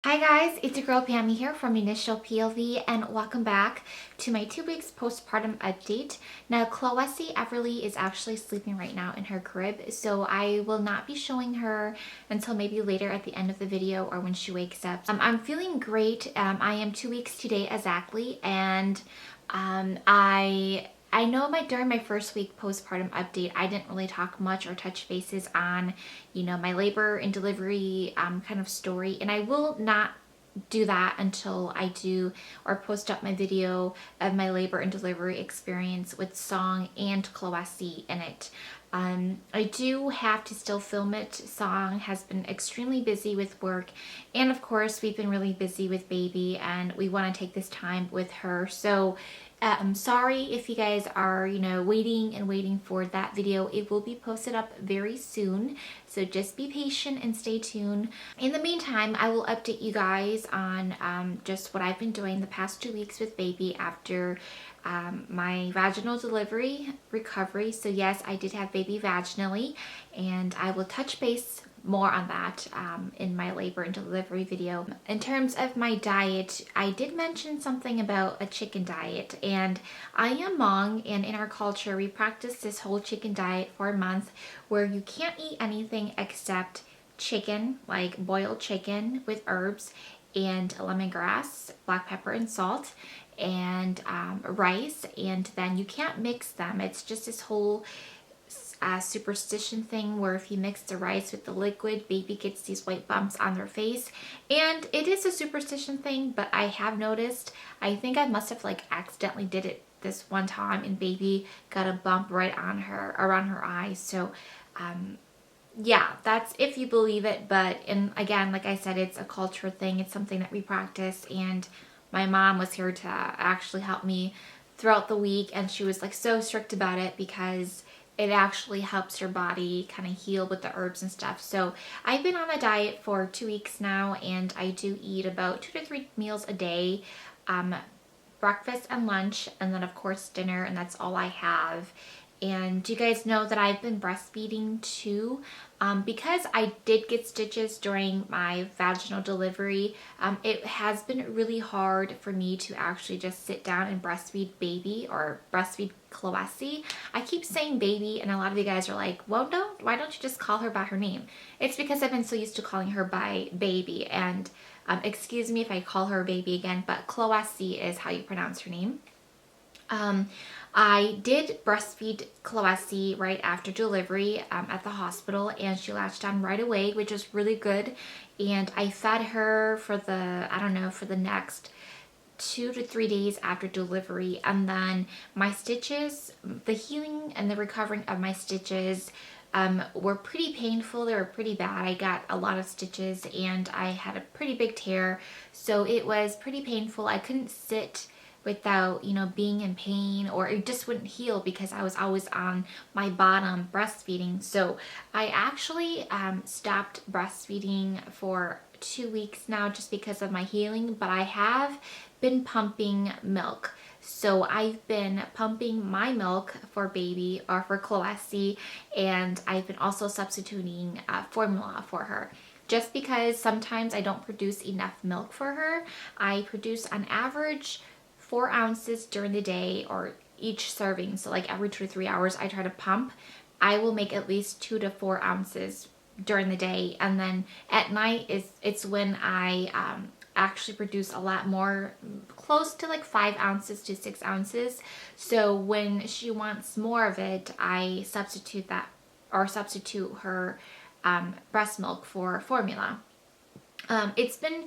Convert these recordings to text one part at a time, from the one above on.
Hi guys, it's your girl Pammie here from InitialPLV and welcome back to my 2 weeks postpartum update. Now Khloessie Everly is actually sleeping right now in her crib, so I will not be showing her until maybe later at the end of the video or when she wakes up. I'm feeling great. I am 2 weeks today exactly, and I know during my first week postpartum update, I didn't really talk much or touch bases on, my labor and delivery kind of story. And I will not do that until I do or post up my video of my labor and delivery experience with Song and Khloessie in it. I do have to still film it. Song has been extremely busy with work, and of course we've been really busy with baby, and we want to take this time with her. So I'm sorry if you guys are, waiting for that video. It will be posted up very soon, so just be patient and stay tuned. In the meantime, I will update you guys on just what I've been doing the past 2 weeks with baby after my vaginal delivery recovery. So yes, I did have baby vaginally, and I will touch base more on that in my labor and delivery video. In terms of my diet, I did mention something about a chicken diet, and I am Hmong, and in our culture we practice this whole chicken diet for a month where you can't eat anything except chicken, like boiled chicken with herbs and lemongrass, black pepper and salt, and rice, and then you can't mix them. It's just this whole superstition thing where if you mix the rice with the liquid, baby gets these white bumps on their face. And it is a superstition thing, but I have noticed, I think I must have accidentally did it this one time, and baby got a bump right on her, around her eyes. So yeah, that's if you believe it. But again, like I said, it's a culture thing. It's something that we practice, and my mom was here to actually help me throughout the week, and she was so strict about it because it actually helps your body kind of heal with the herbs and stuff. So I've been on a diet for 2 weeks now, and I do eat about 2 to 3 meals a day, breakfast and lunch, and then of course dinner, and that's all I have. And you guys know that I've been breastfeeding too. Because I did get stitches during my vaginal delivery, it has been really hard for me to actually just sit down and breastfeed baby or breastfeed Khloessie. I keep saying baby, and a lot of you guys are like, well, why don't you just call her by her name? It's because I've been so used to calling her by baby, and excuse me if I call her baby again, but Khloessie is how you pronounce her name. I did breastfeed Khloessie right after delivery at the hospital, and she latched on right away, which was really good. And I fed her for the next 2 to 3 days after delivery. And then my stitches, the healing and the recovering of my stitches were pretty painful. They were pretty bad. I got a lot of stitches, and I had a pretty big tear, so it was pretty painful. I couldn't sit without being in pain, or it just wouldn't heal because I was always on my bottom breastfeeding. So I actually stopped breastfeeding for 2 weeks now just because of my healing, but I have been pumping milk. So I've been pumping my milk for baby, or for Khloessie, and I've been also substituting formula for her. Just because sometimes I don't produce enough milk for her. I produce on average 4 ounces during the day, or each serving. So every 2 to 3 hours I try to pump. I will make at least 2 to 4 ounces during the day, and then at night it's when I actually produce a lot more, close to 5 ounces to 6 ounces. So when she wants more of it, I substitute her breast milk for formula. It's been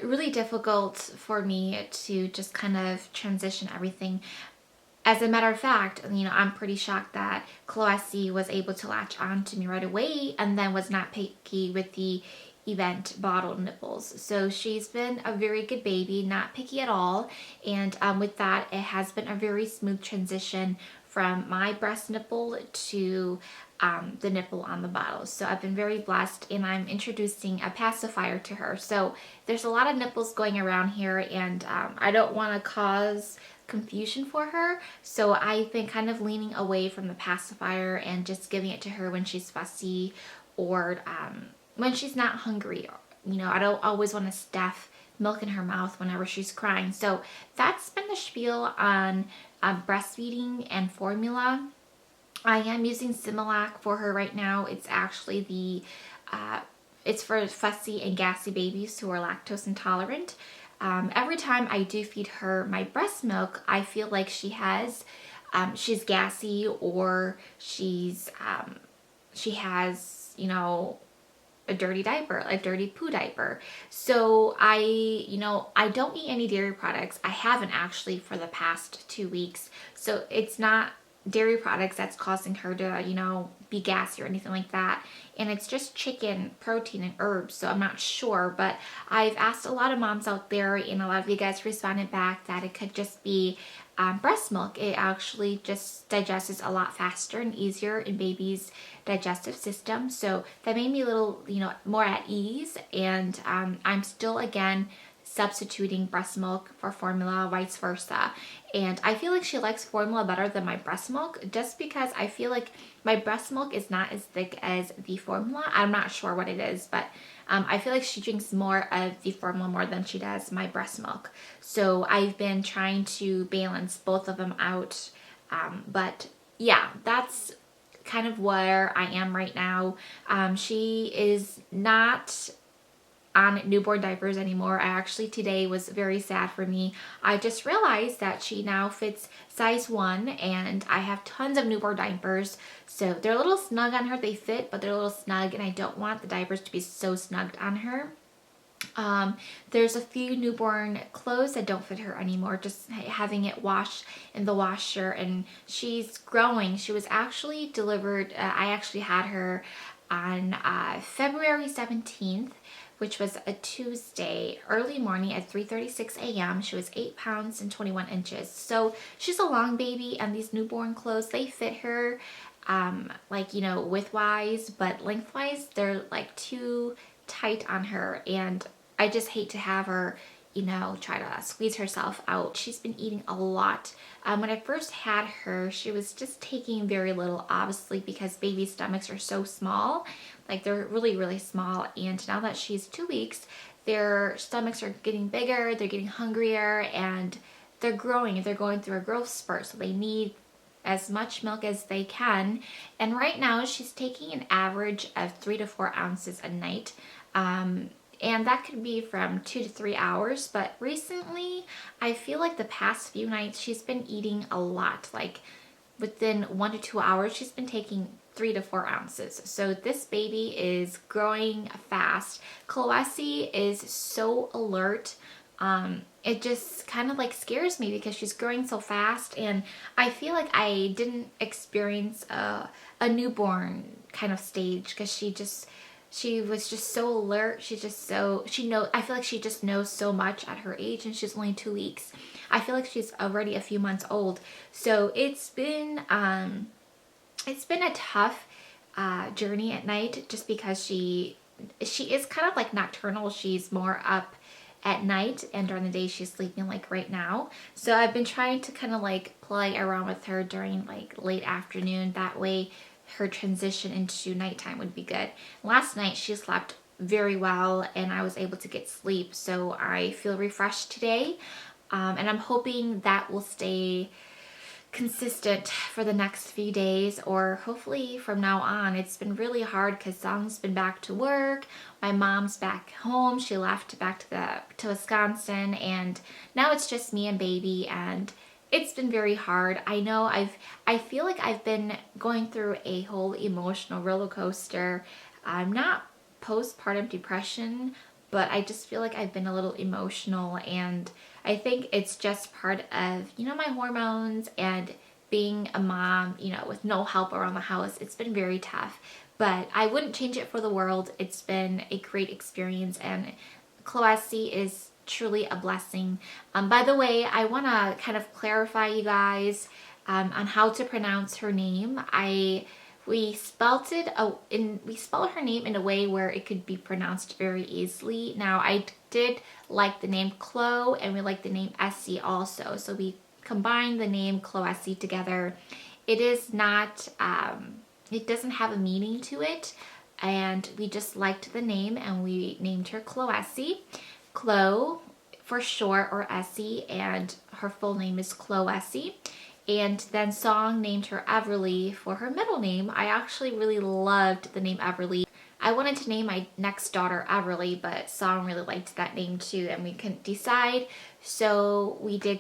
really difficult for me to just kind of transition everything. As a matter of fact, I'm pretty shocked that Khloessie was able to latch on to me right away, and then was not picky with the event bottle nipples. So she's been a very good baby, not picky at all. And with that, it has been a very smooth transition from my breast nipple to the nipple on the bottle. So I've been very blessed, and I'm introducing a pacifier to her. So there's a lot of nipples going around here, and I don't want to cause confusion for her. So I've been kind of leaning away from the pacifier and just giving it to her when she's fussy, or when she's not hungry I don't always want to stuff milk in her mouth whenever she's crying. So that's been the spiel on breastfeeding and formula. I am using Similac for her right now. It's actually it's for fussy and gassy babies who are lactose intolerant. Every time I do feed her my breast milk, I feel like she's gassy, or she has, a dirty diaper, a dirty poo diaper. So I don't eat any dairy products. I haven't actually for the past 2 weeks. So it's not dairy products that's causing her to, be gassy or anything like that. And it's just chicken, protein, and herbs. So I'm not sure, but I've asked a lot of moms out there, and a lot of you guys responded back that it could just be breast milk. It actually just digests a lot faster and easier in babies' digestive system. So that made me a little, more at ease. And I'm still, again, substituting breast milk for formula, vice versa. And I feel like she likes formula better than my breast milk, just because I feel like my breast milk is not as thick as the formula. I'm not sure what it is, but I feel like she drinks more of the formula more than she does my breast milk. So I've been trying to balance both of them out. But yeah, that's kind of where I am right now. She is not on newborn diapers anymore. Today was very sad for me. I just realized that she now fits size 1, and I have tons of newborn diapers. So they're a little snug on her. They fit, but they're a little snug, and I don't want the diapers to be so snugged on her. There's a few newborn clothes that don't fit her anymore, just having it washed in the washer, and she's growing. She was actually delivered, I actually had her on February 17th, which was a Tuesday, early morning at 3:36 a.m. She was 8 pounds and 21 inches. So she's a long baby, and these newborn clothes, they fit her width-wise, but lengthwise, they're like too tight on her, and I just hate to have her, try to squeeze herself out. She's been eating a lot. When I first had her, she was just taking very little, obviously, because baby stomachs are so small. Like, they're really, really small. And now that she's 2 weeks, their stomachs are getting bigger, they're getting hungrier, and they're growing. They're going through a growth spurt, so they need as much milk as they can. And right now, she's taking an average of 3 to 4 ounces a night. And that could be from 2 to 3 hours. But recently, I feel like the past few nights, she's been eating a lot. Like, within 1 to 2 hours, she's been taking 3 to 4 ounces. So this baby is growing fast. Khloessie is so alert. It just kind of like scares me because she's growing so fast, and I feel like I didn't experience a newborn kind of stage, because she was just so alert. I feel like she just knows so much at her age, and she's only 2 weeks. I feel like she's already a few months old. So it's been a tough journey at night, just because she is kind of like nocturnal. She's more up at night, and during the day she's sleeping like right now. So I've been trying to kind of like play around with her during like late afternoon. That way her transition into nighttime would be good. Last night she slept very well, and I was able to get sleep. So I feel refreshed today. And I'm hoping that will stay consistent for the next few days, or hopefully from now on. It's been really hard because Song's been back to work, my mom's back home, she left back to Wisconsin, and now it's just me and baby, and it's been very hard. I feel like I've been going through a whole emotional roller coaster. I'm not postpartum depression, but I just feel like I've been a little emotional, and I think it's just part of, my hormones and being a mom, with no help around the house. It's been very tough, but I wouldn't change it for the world. It's been a great experience, and Khloessie is truly a blessing. By the way, I want to kind of clarify, you guys, on how to pronounce her name. We spelled her name in a way where it could be pronounced very easily. Now, I did like the name Khlo, and we like the name Essie also. So we combined the name Khloessie together. It is not, it doesn't have a meaning to it. and we just liked the name and we named her Khloessie. Khlo for short, or Essie, and her full name is Khloessie. And then Song named her Everly for her middle name. I actually really loved the name Everly. I wanted to name my next daughter Everly, but Song really liked that name too, and we couldn't decide. So we did,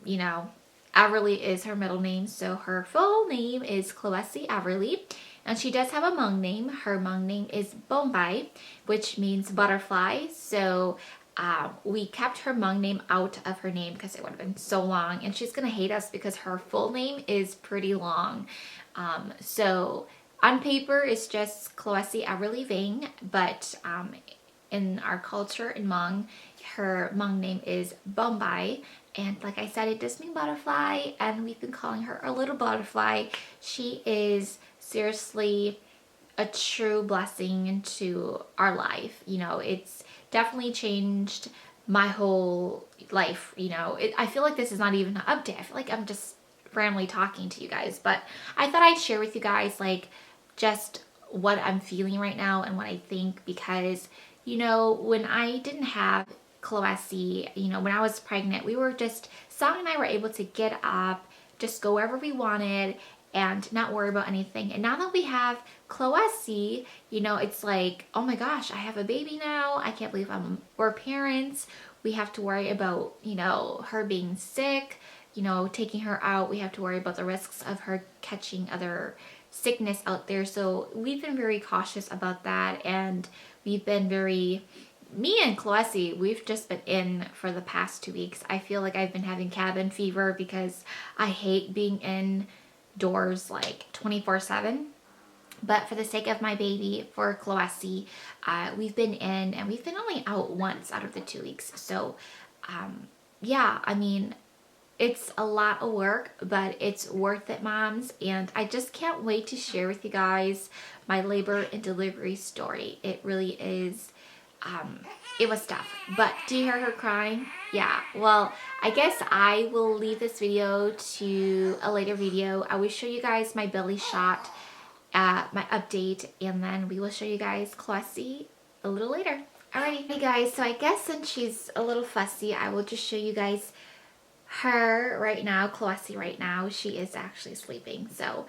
you know, Everly is her middle name, so her full name is Khloessie Everly. And she does have a Hmong name. Her Hmong name is Bombay, which means butterfly. So we kept her Hmong name out of her name because it would have been so long. And she's going to hate us because her full name is pretty long. So on paper, it's just Khloessie Everly Vang, but in our culture in Hmong, her Hmong name is Bombay. And like I said, it does mean butterfly, and we've been calling her a little butterfly. She is seriously a true blessing into our life. You know, it's definitely changed my whole life. You know, I feel like this is not even an update. I feel like I'm just randomly talking to you guys, but I thought I'd share with you guys like just what I'm feeling right now and what I think, because, you know, when I didn't have Khloessie, you know, when I was pregnant, we were just, Song and I were able to get up, just go wherever we wanted and not worry about anything. And now that we have Khloessie, you know, it's like, oh my gosh, I have a baby now. I can't believe we're parents. We have to worry about, you know, her being sick, you know, taking her out. We have to worry about the risks of her catching other sickness out there. So we've been very cautious about that, and we've been very, me and Khloessie, we've just been in for the past 2 weeks. I feel like I've been having cabin fever because I hate being indoors like 24/7. But for the sake of my baby, for Khloessie, we've been in, and we've been only out once out of the 2 weeks. So yeah, I mean, it's a lot of work, but it's worth it, moms. And I just can't wait to share with you guys my labor and delivery story. It really is, it was tough. But do you hear her crying? Yeah, well, I guess I will leave this video to a later video. I will show you guys my belly shot, my update, and then we will show you guys Khloessie a little later. Alrighty, hey guys, so I guess since she's a little fussy, I will just show you guys her right now, Khloessie right now. She is actually sleeping. So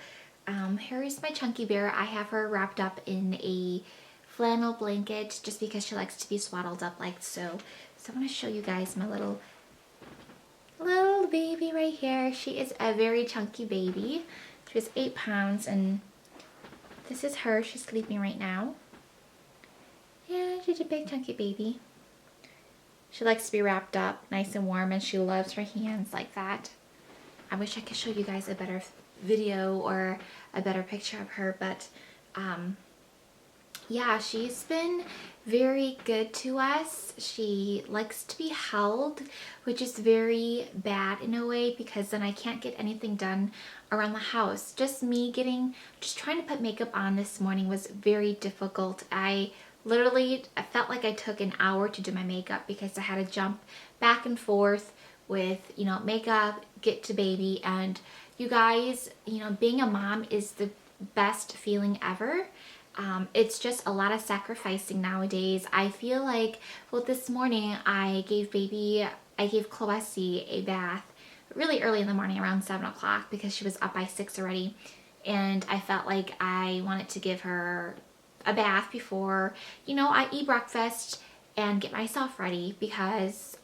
here is my chunky bear. I have her wrapped up in a flannel blanket just because she likes to be swaddled up like so. So I'm going to show you guys my little baby right here. She is a very chunky baby. She was 8 pounds, and this is her. She's sleeping right now. Yeah, she's a big chunky baby. She likes to be wrapped up nice and warm, and she loves her hands like that. I wish I could show you guys a better video or a better picture of her, but yeah, she's been very good to us. She likes to be held, which is very bad in a way, because then I can't get anything done around the house. Just trying to put makeup on this morning was very difficult. I felt like I took an hour to do my makeup because I had to jump back and forth with, you know, makeup, get to baby. And you guys, you know, being a mom is the best feeling ever. It's just a lot of sacrificing nowadays. I feel like, well, this morning I gave Khloessie a bath really early in the morning, around 7 o'clock, because she was up by 6 already. And I felt like I wanted to give her a bath before, you know, I eat breakfast and get myself ready, because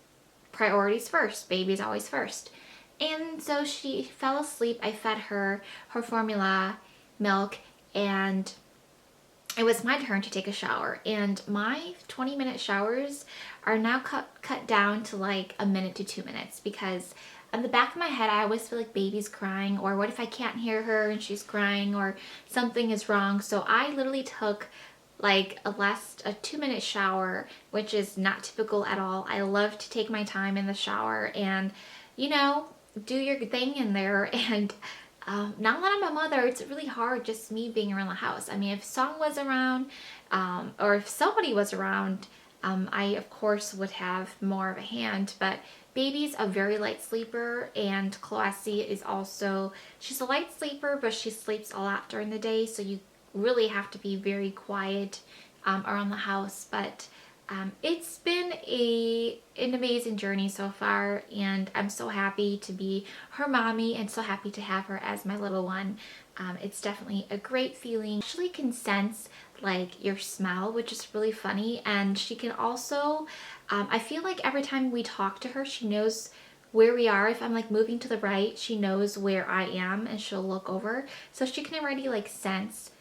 priorities first, baby's always first. And so she fell asleep. I fed her formula milk, and it was my turn to take a shower, and my 20-minute showers are now cut down to like a minute to 2 minutes, because in the back of my head I always feel like baby's crying, or what if I can't hear her and she's crying, or something is wrong. So I literally took like a 2-minute shower, which is not typical at all. I love to take my time in the shower and, you know, do your thing in there. And now that I'm a mother, it's really hard just me being around the house. I mean, if Song was around, or if somebody was around, I of course would have more of a hand, but baby's a very light sleeper, and Khloessie is also, she's a light sleeper, but she sleeps a lot during the day, so you really have to be very quiet around the house. But it's been an amazing journey so far, and I'm so happy to be her mommy and so happy to have her as my little one. It's definitely a great feeling. She actually can sense like your smell, which is really funny, and she can also, I feel like every time we talk to her, she knows where we are. If I'm like moving to the right, she knows where I am and she'll look over. So she can already like sense,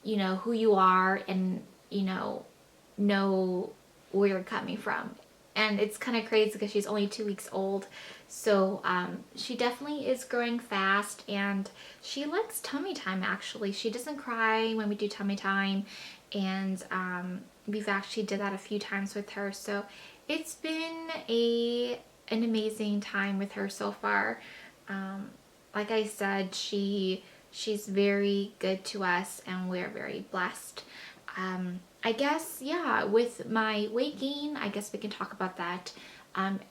you know, who you are and, you know where you're coming from. And it's kind of crazy because she's only 2 weeks old. So she definitely is growing fast, and she likes tummy time actually. She doesn't cry when we do tummy time, and we've actually did that a few times with her. So it's been an amazing time with her so far. Like I said, she's very good to us and we're very blessed. I guess, yeah, with my weight gain, I guess we can talk about that.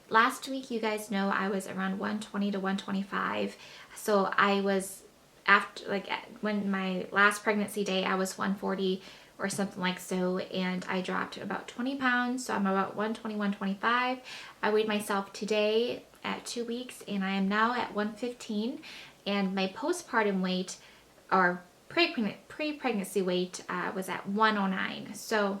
Last week, you guys know I was around 120 to 125. So I was, after, like, when my last pregnancy day, I was 140 or something like so, and I dropped about 20 pounds. So I'm about 120, 125. I weighed myself today at 2 weeks, and I am now at 115. And my postpartum weight, or pre-pregnancy weight, was at 109. So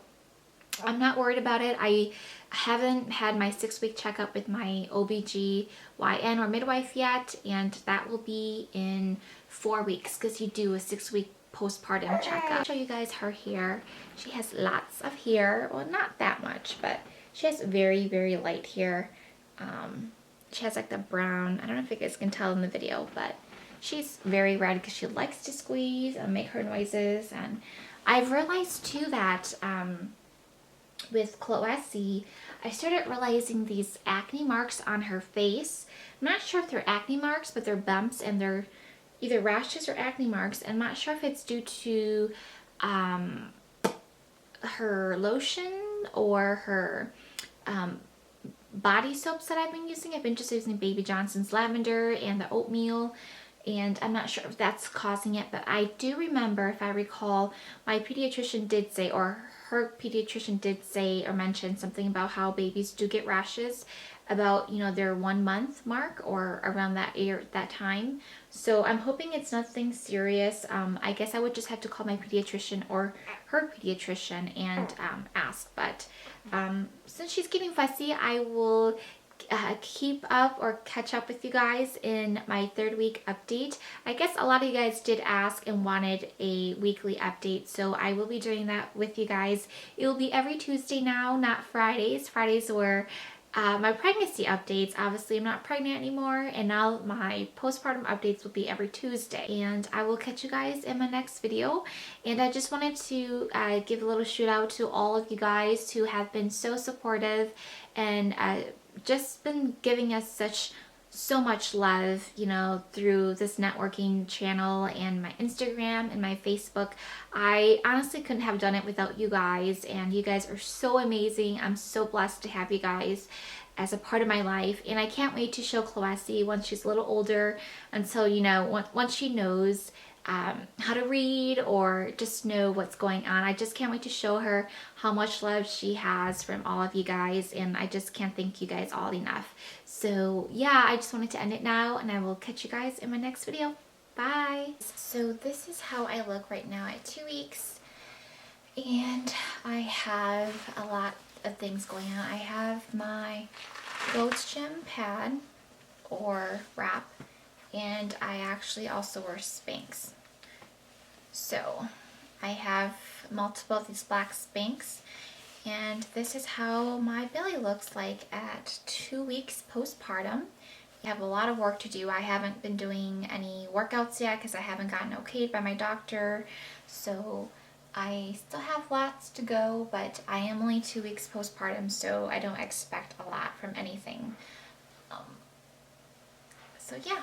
I'm not worried about it. I haven't had my 6-week checkup with my OBGYN or midwife yet, and that will be in 4 weeks because you do a 6-week postpartum checkup. I'll show you guys her hair. She has lots of hair. Well, not that much, but she has very, very light hair. She has like the brown, I don't know if you guys can tell in the video, but she's very red because she likes to squeeze and make her noises. And I've realized too that with Khloessie, I started realizing these acne marks on her face. I'm not sure if they're acne marks, but they're bumps, and they're either rashes or acne marks. I'm not sure if it's due to her lotion or her body soaps that I've been using. I've been just using Baby Johnson's lavender and the oatmeal, and I'm not sure if that's causing it, but I do remember, if I recall, my pediatrician did say, or her pediatrician did say or mention something about how babies do get rashes about, you know, their 1 month mark or around that time. So I'm hoping it's nothing serious. I guess I would just have to call my pediatrician or her pediatrician and ask. But since she's getting fussy, I will keep up or catch up with you guys in my 3rd week update. I guess a lot of you guys did ask and wanted a weekly update, so I will be doing that with you guys. It will be every Tuesday now, not Fridays. Fridays were my pregnancy updates. Obviously, I'm not pregnant anymore, and now my postpartum updates will be every Tuesday. And I will catch you guys in my next video. And I just wanted to give a little shout out to all of you guys who have been so supportive and just been giving us so much love, you know, through this networking channel and my Instagram and my Facebook. I honestly couldn't have done it without you guys, and you guys are so amazing. I'm so blessed to have you guys as a part of my life, and I can't wait to show Khloessie once she's a little older, until, you know, once she knows how to read or just know what's going on. I just can't wait to show her how much love she has from all of you guys, and I just can't thank you guys all enough. So yeah, I just wanted to end it now, and I will catch you guys in my next video. Bye! So this is how I look right now at 2 weeks, and I have a lot of things going on. I have my Gold's Gym pad or wrap, and I actually also wear Spanx. So I have multiple of these black Spanx, and this is how my belly looks like at 2 weeks postpartum. I have a lot of work to do. I haven't been doing any workouts yet because I haven't gotten okayed by my doctor, so I still have lots to go, but I am only 2 weeks postpartum, so I don't expect a lot from anything. So yeah.